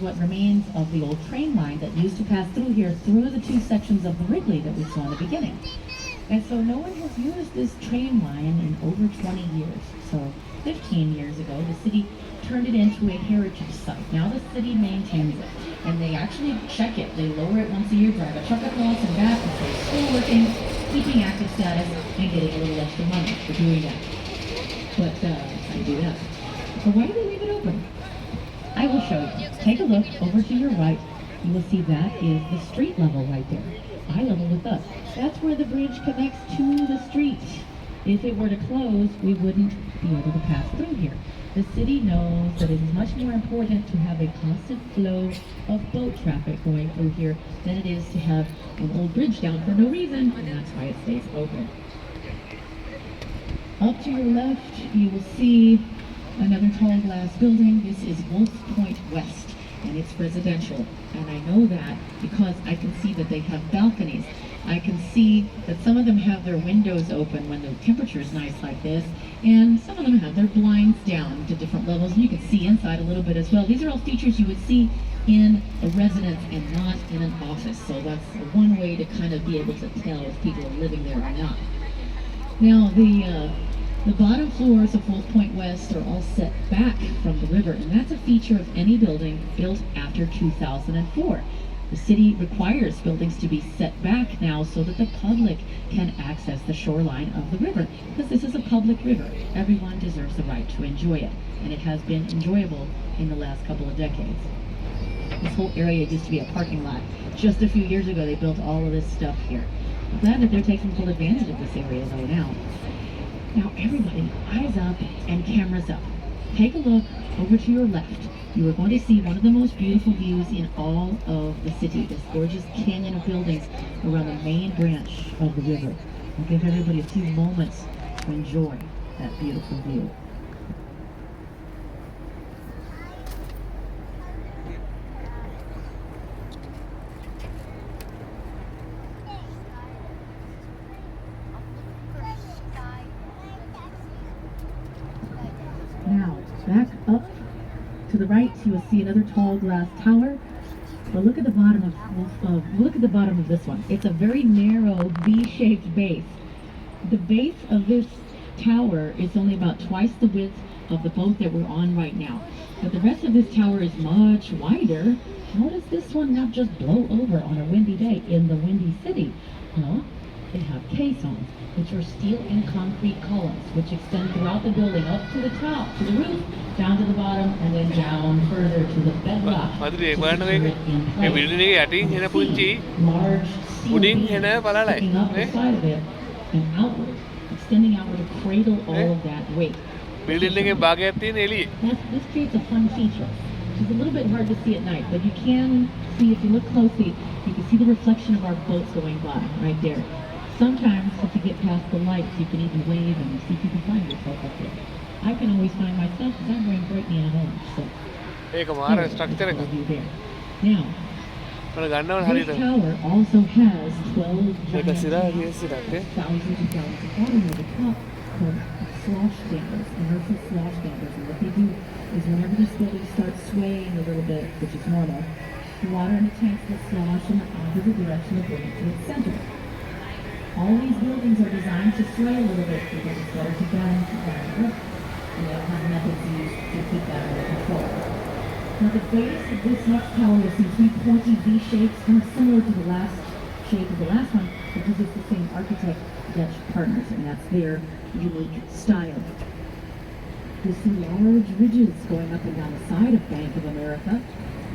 what remains of the old train line that used to pass through here through the two sections of the Wrigley that we saw in the beginning. And so no one has used this train line in over 20 years. So 15 years ago, the city turned it into a heritage site. Now the city maintains it, and they actually check it. They lower it once a year, drive a truck across and back, and say still working, keeping active status, and getting a little extra money for doing that. But I do that. So why do they leave it open? I will show you. Take a look over to your right. You will see that is the street level right there. Eye level with us. That's where the bridge connects to the street. If it were to close, we wouldn't be able to pass through here. The city knows that it is much more important to have a constant flow of boat traffic going through here than it is to have an old bridge down for no reason, and that's why it stays open. Up to your left, you will see another tall glass building. This is Wolf Point West, and it's residential. And I know that because I can see that they have balconies. I can see that some of them have their windows open when the temperature is nice like this, and some of them have their blinds down to different levels, and you can see inside a little bit as well. These are all features you would see in a residence and not in an office, so that's one way to kind of be able to tell if people are living there or not. Now, the bottom floors of Wolf Point West are all set back from the river, and that's a feature of any building built after 2004. The city requires buildings to be set back now so that the public can access the shoreline of the river, because this is a public river. Everyone deserves the right to enjoy it, and it has been enjoyable in the last couple of decades. This whole area used to be a parking lot. Just a few years ago, they built all of this stuff here. I'm glad that they're taking full advantage of this area right now. Now everybody, eyes up and cameras up. Take a look over to your left. You are going to see one of the most beautiful views in all of the city, this gorgeous canyon of buildings around the main branch of the river. I'll give everybody a few moments to enjoy that beautiful view. Now, back up to the right, you will see another tall glass tower. But look at the bottom of this one. It's a very narrow V-shaped base. The base of this tower is only about twice the width of the boat that we're on right now. But the rest of this tower is much wider. How does this one not just blow over on a windy day in the Windy City? Well, they have caissons, which are steel and concrete columns, which extend throughout the building up to the top, to the roof, down to the bottom, and then down further to the bedrock. Large steel beams sticking up the side of it and outward, extending outward to cradle all of that weight. This creates a fun feature. It's a little bit hard to see at night, but you can see, if you look closely, you can see the reflection of our boats going by right there. Sometimes, if you get past the lights, you can even wave and see if you can find yourself up there. I can always find myself because I'm wearing bright neon orange. So, now, this tower also has 12 thousands of gallons of water near the top called slosh dampers, inertial slosh dampers. And what they do is whenever this building starts swaying a little bit, which is normal, the water in the tanks will slosh in the opposite direction to bring it to its center. All these buildings are designed to sway a little bit because it's better to balance the ground, and they all have methods used to keep that under control. Now the base of this next tower, you'll see three pointy V shapes, kind of similar to the last shape of the last one, because it's the same architect, Dutch Partners, and that's their unique style. You see large ridges going up and down the side of Bank of America.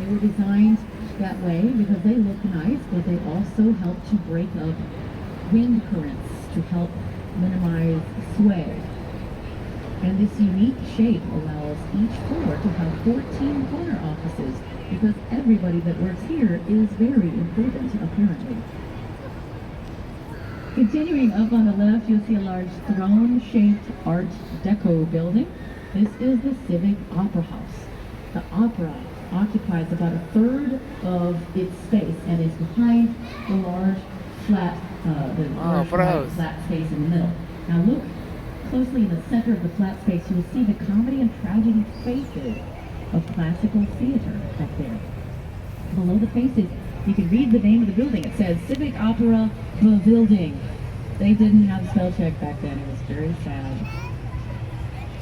They were designed that way because they look nice, but they also help to break up wind currents to help minimize sway. And this unique shape allows each floor to have 14 corner offices because everybody that works here is very important, apparently. Continuing up on the left, you'll see a large throne-shaped Art Deco building. This is the Civic Opera House. The opera occupies about a third of its space and is behind the large flat space in the middle. Now look closely in the center of the flat space. You will see the comedy and tragedy faces of classical theater up there. below the faces, you can read the name of the building. It says Civic Opera Building. They didn't have spell check back then. It was very sad.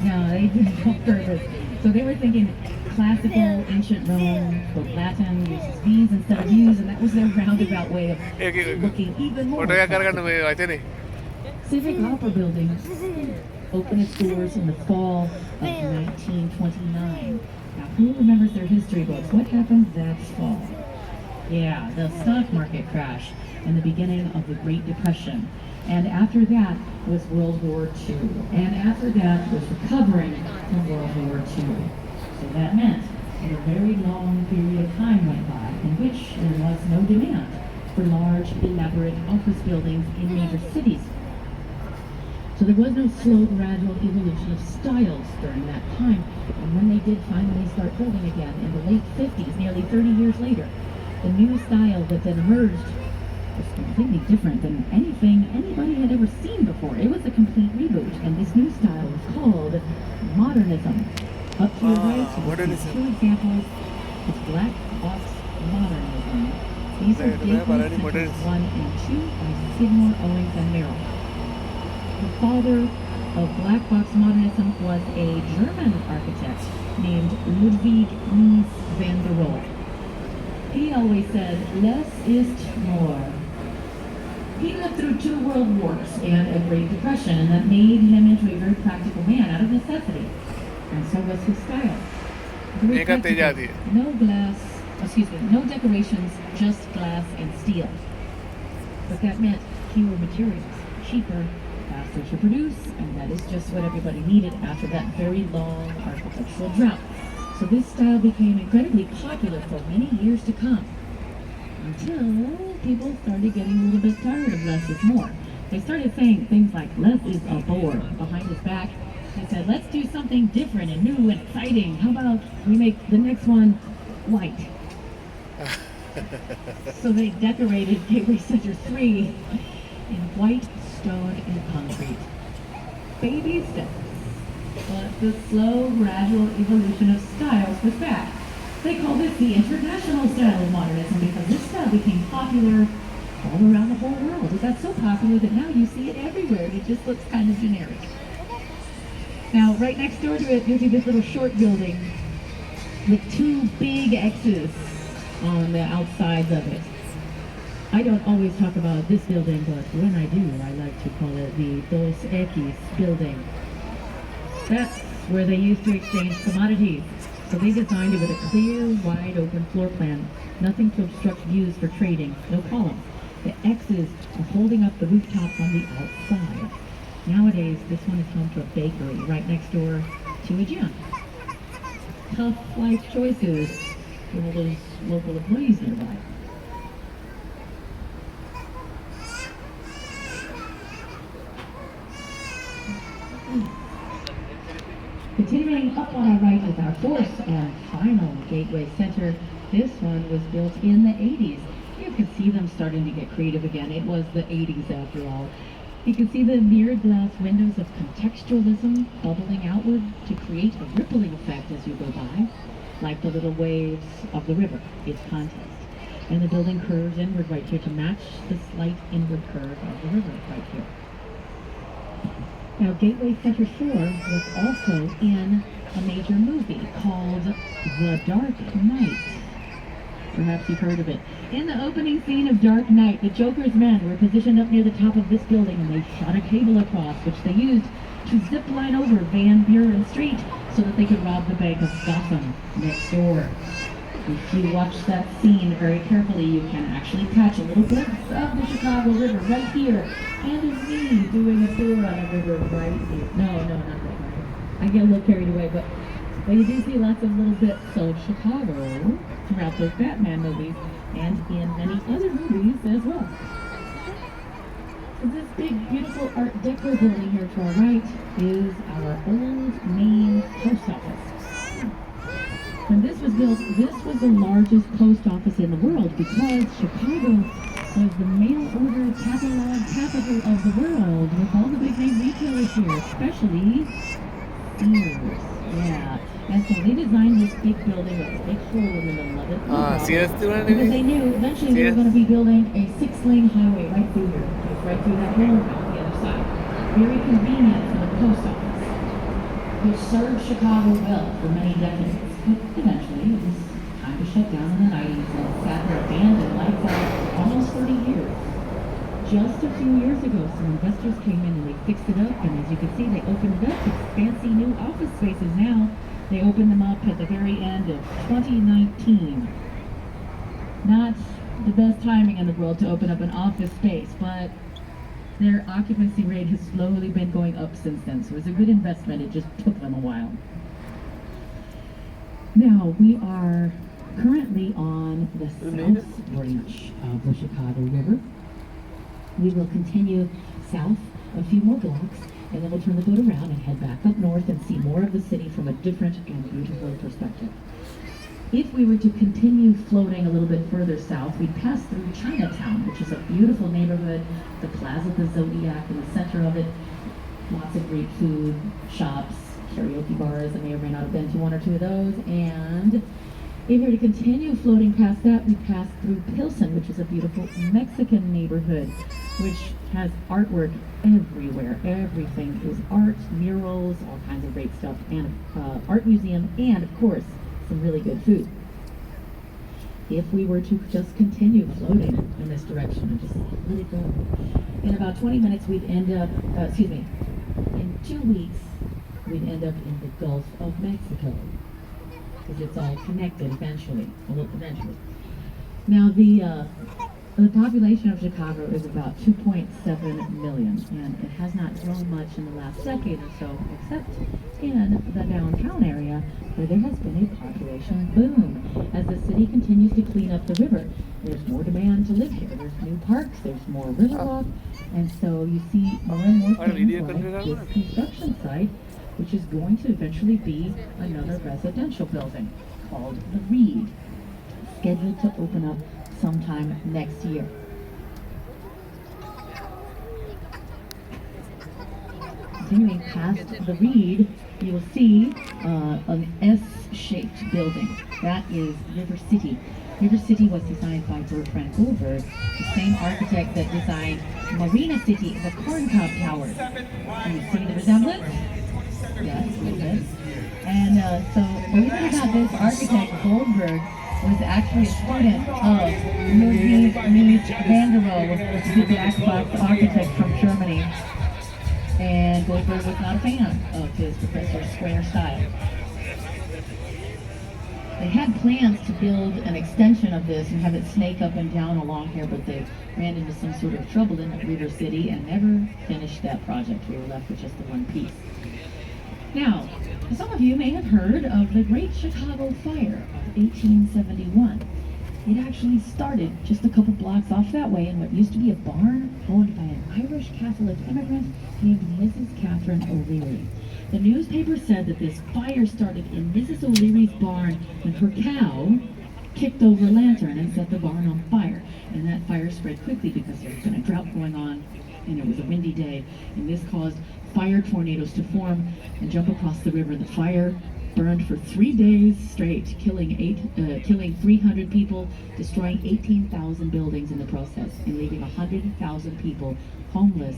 No, they did it on purpose. So they were thinking classical, ancient Rome, spoke Latin, uses V's instead of U's, and that was their roundabout way of looking even more classical. Civic Opera Building opened its doors in the fall of 1929. Now, who remembers their history books? What happened that fall? Yeah, the stock market crash and the beginning of the Great Depression. And after that was World War II. And after that was recovering from World War II. So that meant that a very long period of time went by in which there was no demand for large, elaborate office buildings in major cities. So there was no slow, gradual evolution of styles during that time. And when they did finally start building again in the late 50s, nearly 30 years later, the new style that then emerged was completely different than anything anybody had ever seen before. It was a complete reboot, and this new style was called modernism. Up to your right, you see two examples. It's black box modernism. These are Gateway Centers 1 and 2 by Skidmore, Owings, and Merrill. The father of black box modernism was a German architect named Ludwig Mies van der Rohe. He always said, less is more. He lived through 2 world wars and a Great Depression, and that made him into a very practical man out of necessity. And so was his style. Very practical. No decorations, just glass and steel. But that meant fewer materials, cheaper, faster to produce, and that is just what everybody needed after that very long architectural drought. So this style became incredibly popular for many years to come, until people started getting a little bit tired of less is more. They started saying things like, less is a bore. Behind his back, they said, let's do something different and new and exciting. How about we make the next one white? So they decorated Gateway Center 3 in white, stone, and concrete. Baby steps. But the slow, gradual evolution of styles was back. They call this the international style of modernism because this style became popular all around the whole world. It got so popular that now you see it everywhere. It just looks kind of generic. Now, right next door to it, you'll see this little short building with 2 big X's on the outsides of it. I don't always talk about this building, but when I do, I like to call it the Dos Equis building. That's where they used to exchange commodities. So they designed it with a clear, wide open floor plan. Nothing to obstruct views for trading. No columns. The X's are holding up the rooftops on the outside. Nowadays, this one is home to a bakery right next door to a gym. Tough life choices for all those local employees nearby. Continuing up on our right is our 4th and final Gateway Center. This one was built in the 80s. You can see them starting to get creative again. It was the 80s after all. You can see the mirrored glass windows of contextualism bubbling outward to create a rippling effect as you go by, like the little waves of the river, its context. And the building curves inward right here to match the slight inward curve of the river right here. Now, Gateway Center 4 was also in a major movie called The Dark Knight. Perhaps you've heard of it. In the opening scene of Dark Knight, the Joker's men were positioned up near the top of this building, and they shot a cable across, which they used to zip line over Van Buren Street so that they could rob the bank of Gotham next door. If you watch that scene very carefully, you can actually catch a little glimpse of the Chicago River right here, and of me doing a tour on a river right here. No, not that right. I get a little carried away, but you do see lots of little bits of Chicago throughout those Batman movies and in many other movies as well. So this big, beautiful Art Deco building here to our right is our old main post office. When this was built, this was the largest post office in the world because Chicago was the mail order catalog capital of the world with all the big name retailers here, especially Sears. Yeah. And so they designed this big building with a big hole in the middle of it. CS student Because they knew eventually they were going to be building a 6-lane highway right through here. It's right through that hole on the other side. Very convenient for the post office, which served Chicago well for many decades. But eventually it was time to shut down in the 90s and it sat there abandoned, lights out for almost 30 years. Just a few years ago, some investors came in and they fixed it up, and as you can see, they opened it up. It's fancy new office spaces now. They opened them up at the very end of 2019. Not the best timing in the world to open up an office space, but their occupancy rate has slowly been going up since then, so it's a good investment. It just took them a while. Now, we are currently on the south branch of the Chicago River. We will continue south a few more blocks, and then we'll turn the boat around and head back up north and see more of the city from a different and beautiful perspective. If we were to continue floating a little bit further south, we'd pass through Chinatown, which is a beautiful neighborhood, the Plaza of the Zodiac in the center of it. Lots of great food, shops, karaoke bars. I may or may not have been to one or two of those. And if we were to continue floating past that, we'd pass through Pilsen, which is a beautiful Mexican neighborhood, which has artwork everywhere. Everything is art, murals, all kinds of great stuff, and art museum, and of course, some really good food. If we were to just continue floating in this direction and just let it go, in about 20 minutes we'd end up, in 2 weeks, we'd end up in the Gulf of Mexico, because it's all connected eventually. Now, the population of Chicago is about 2.7 million, and it has not grown much in the last decade or so, except in the downtown area, where there has been a population boom. As the city continues to clean up the river, there's more demand to live here. There's new parks, there's more river walk, and so you see more and more things like this construction site, which is going to eventually be another residential building called the Reed, scheduled to open up sometime next year. Continuing past the Reed, you will see an S-shaped building. That is River City. River City was designed by Bertrand Goldberg, the same architect that designed Marina City, the Corncob Towers. Do you see the resemblance? Yes, a little bit. And so, believe it or not, this architect, Goldberg, was actually a student of Ludwig Mies van der Rohe, the black box architect from Germany. And Goldberg was not a fan of his professor's square style. They had plans to build an extension of this and have it snake up and down along here, but they ran into some sort of trouble in River City and never finished that project. We were left with just the one piece. Now, some of you may have heard of the Great Chicago Fire of 1871. It actually started just a couple blocks off that way in what used to be a barn owned by an Irish Catholic immigrant named Mrs. Catherine O'Leary. The newspaper said that this fire started in Mrs. O'Leary's barn when her cow kicked over a lantern and set the barn on fire. And that fire spread quickly because there had been a drought going on and it was a windy day, and this caused fire tornadoes to form and jump across the river. The fire burned for 3 days straight, killing 300 people, destroying 18,000 buildings in the process, and leaving 100,000 people homeless,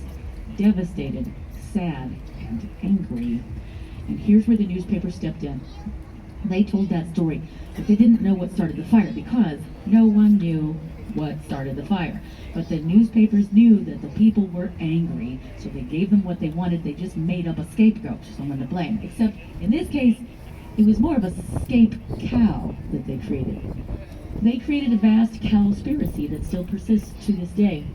devastated, sad, and angry. And here's where the newspaper stepped in. They told that story, but they didn't know what started the fire because no one knew what started the fire. But the newspapers knew that the people were angry, so they gave them what they wanted. They just made up a scapegoat, someone to blame. Except in this case, it was more of a scape cow that they created. They created a vast cowspiracy that still persists to this day.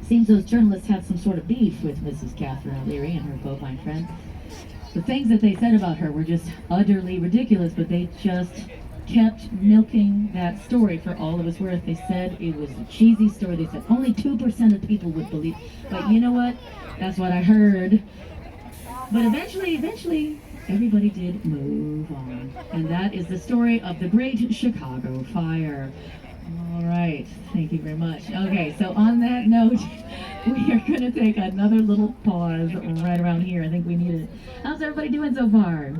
Seems those journalists had some sort of beef with Mrs. Catherine O'Leary and her bovine friend. The things that they said about her were just utterly ridiculous, but they just kept milking that story for all it was worth. They said it was a cheesy story. They said only 2% of people would believe. But you know what? That's what I heard. But eventually, everybody did move on. And that is the story of the Great Chicago Fire. All right, thank you very much. Okay, so on that note, we are going to take another little pause right around here. I think we need it. How's everybody doing so far?